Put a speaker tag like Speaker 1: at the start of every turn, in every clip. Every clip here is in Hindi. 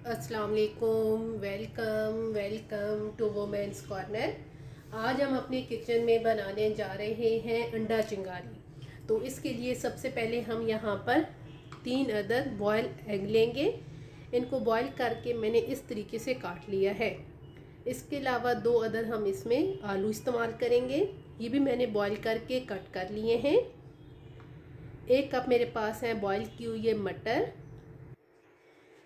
Speaker 1: अस्सलाम वालेकुम। Welcome to women's corner. आज हम अपने किचन में बनाने जा रहे हैं अंडा चिंगारी। तो इसके लिए सबसे पहले हम यहाँ पर 3 अदद बॉयल एग लेंगे। इनको बॉयल करके मैंने इस तरीके से काट लिया है। इसके अलावा 2 अदद हम इसमें आलू इस्तेमाल करेंगे। ये भी मैंने बॉयल करके कट कर लिए हैं। 1 कप मेरे पास है बॉयल की हुई है मटर।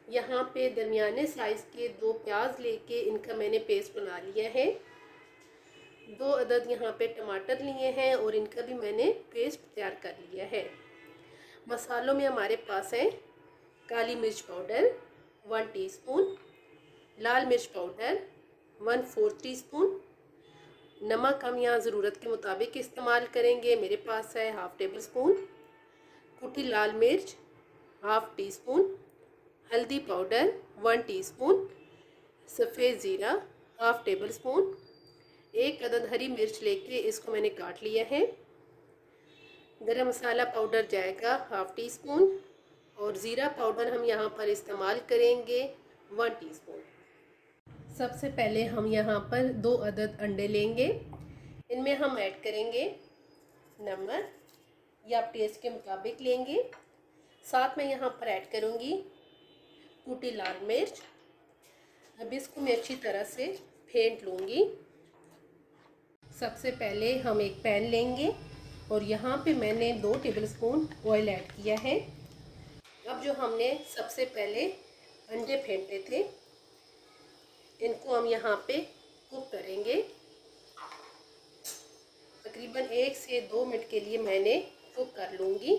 Speaker 1: यहाँ पे दरमियाने साइज़ के 2 प्याज लेके इनका मैंने पेस्ट बना लिया है। 2 अदद यहाँ पे टमाटर लिए हैं और इनका भी मैंने पेस्ट तैयार कर लिया है। मसालों में हमारे पास है काली मिर्च पाउडर 1 टीस्पून, लाल मिर्च पाउडर 1/4 टीस्पून, नमक हम यहाँ ज़रूरत के मुताबिक इस्तेमाल करेंगे। मेरे पास है 1/2 टेबल स्पून, कुटी लाल मिर्च 1/2 टीस्पून, हल्दी पाउडर 1 टीस्पून, सफ़ेद ज़ीरा 1/2 टेबल स्पून, 1 अदद हरी मिर्च लेके इसको मैंने काट लिया है। गरम मसाला पाउडर जाएगा 1/2 टीस्पून और ज़ीरा पाउडर हम यहाँ पर इस्तेमाल करेंगे 1 टीस्पून। सबसे पहले हम यहाँ पर 2 अदद अंडे लेंगे। इनमें हम ऐड करेंगे नमक, या आप टेस्ट के मुताबिक लेंगे। साथ में यहाँ पर ऐड करूँगी कुटी लाल मिर्च। अब इसको मैं अच्छी तरह से फेंट लूँगी। सबसे पहले हम एक पैन लेंगे और यहाँ पे मैंने 2 टेबलस्पून ऑयल ऐड किया है। अब जो हमने सबसे पहले अंडे फेंटे थे इनको हम यहाँ पे कुक करेंगे। तकरीबन 1 से 2 मिनट के लिए मैंने कुक कर लूँगी।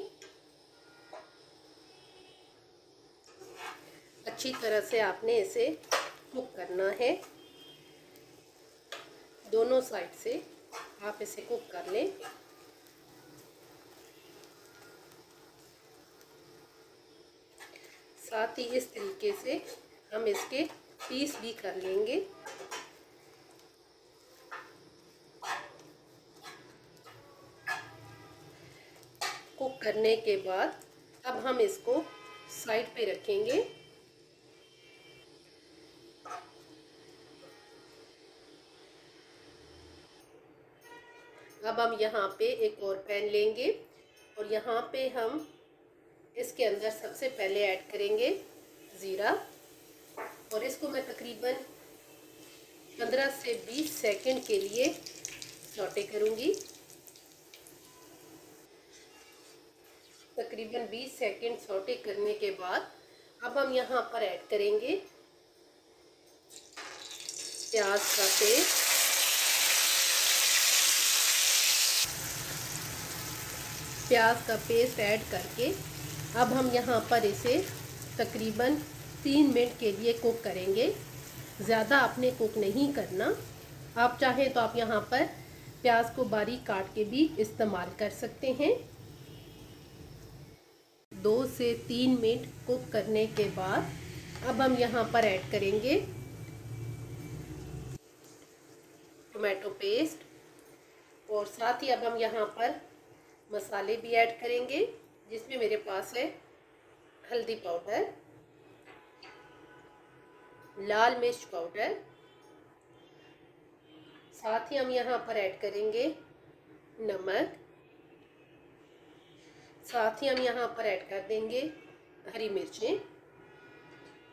Speaker 1: अच्छी तरह से आपने इसे कुक करना है। दोनों साइड से आप इसे कुक कर लें। साथ ही इस तरीके से हम इसके पीस भी कर लेंगे। कुक करने के बाद अब हम इसको साइड पे रखेंगे। अब हम यहाँ पे एक और पैन लेंगे और यहाँ पे हम इसके अंदर सबसे पहले ऐड करेंगे ज़ीरा और इसको मैं तकरीबन 15 से 20 सेकंड के लिए सौटे करूँगी। तकरीबन 20 सेकंड सौटे करने के बाद अब हम यहाँ पर ऐड करेंगे प्याज का पेस्ट। प्याज का पेस्ट ऐड करके अब हम यहाँ पर इसे तकरीबन 3 मिनट के लिए कुक करेंगे। ज़्यादा आपने कुक नहीं करना। आप चाहें तो आप यहाँ पर प्याज को बारीक काट के भी इस्तेमाल कर सकते हैं। 2 से 3 मिनट कुक करने के बाद अब हम यहाँ पर ऐड करेंगे टोमेटो पेस्ट और साथ ही अब हम यहाँ पर मसाले भी ऐड करेंगे, जिसमें मेरे पास है हल्दी पाउडर, लाल मिर्च पाउडर। साथ ही हम यहाँ पर ऐड करेंगे नमक। साथ ही हम यहाँ पर ऐड कर देंगे हरी मिर्चें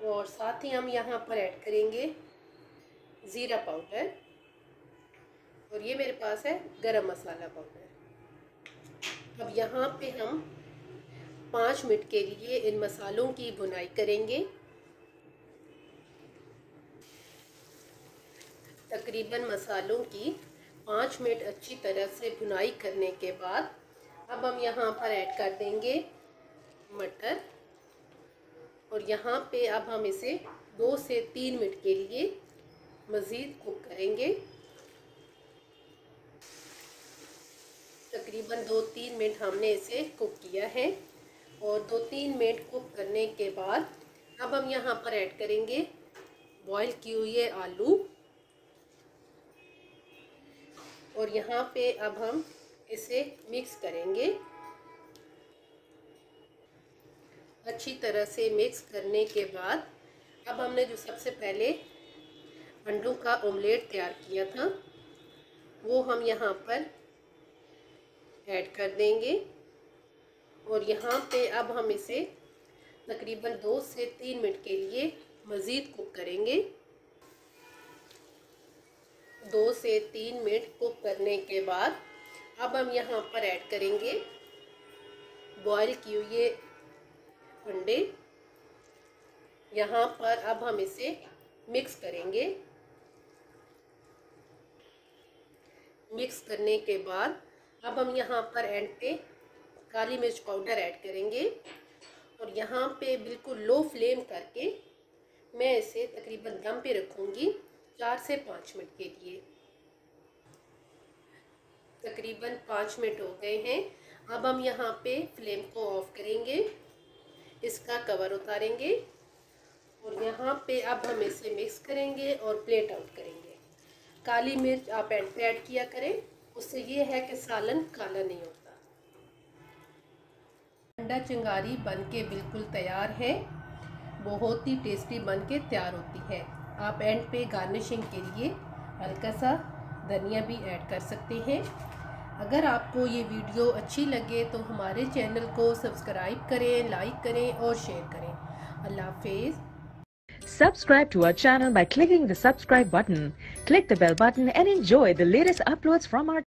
Speaker 1: और साथ ही हम यहाँ पर ऐड करेंगे ज़ीरा पाउडर और ये मेरे पास है गरम मसाला पाउडर। अब यहाँ पे हम 5 मिनट के लिए इन मसालों की भुनाई करेंगे। तकरीबन मसालों की 5 मिनट अच्छी तरह से भुनाई करने के बाद अब हम यहाँ पर ऐड कर देंगे मटर और यहाँ पे अब हम इसे 2 से 3 मिनट के लिए मज़ीद कुक करेंगे। तकरीबन 2-3 मिनट हमने इसे कुक किया है और 2-3 मिनट कुक करने के बाद अब हम यहाँ पर ऐड करेंगे बॉईल की हुई है आलू और यहाँ पे अब हम इसे मिक्स करेंगे। अच्छी तरह से मिक्स करने के बाद अब हमने जो सबसे पहले अंडों का ऑमलेट तैयार किया था वो हम यहाँ पर ऐड कर देंगे और यहाँ पे अब हम इसे तकरीबन 2 से 3 मिनट के लिए मज़ीद कुक करेंगे। 2 से 3 मिनट कुक करने के बाद अब हम यहाँ पर ऐड करेंगे बॉयल किए हुए अंडे। यहाँ पर अब हम इसे मिक्स करेंगे। मिक्स करने के बाद अब हम यहाँ पर एंड पे काली मिर्च पाउडर ऐड करेंगे और यहाँ पे बिल्कुल लो फ्लेम करके मैं इसे तकरीबन दम पे रखूँगी 4 से 5 मिनट के लिए। तकरीबन 5 मिनट हो गए हैं। अब हम यहाँ पे फ्लेम को ऑफ करेंगे, इसका कवर उतारेंगे और यहाँ पे अब हम इसे मिक्स करेंगे और प्लेट आउट करेंगे। काली मिर्च आप एंड पे ऐड किया करें, उससे ये है कि सालन काला नहीं होता। अंडा चिंगारी बनके बिल्कुल तैयार है, बहुत ही टेस्टी बनके तैयार होती है। आप एंड पे गार्निशिंग के लिए हल्का सा धनिया भी ऐड कर सकते हैं। अगर आपको ये वीडियो अच्छी लगे तो हमारे चैनल को सब्सक्राइब करें, लाइक करें और शेयर करें। अल्लाह हाफिज़।
Speaker 2: Subscribe to our channel by clicking the subscribe button. Click the bell button and enjoy the latest uploads from our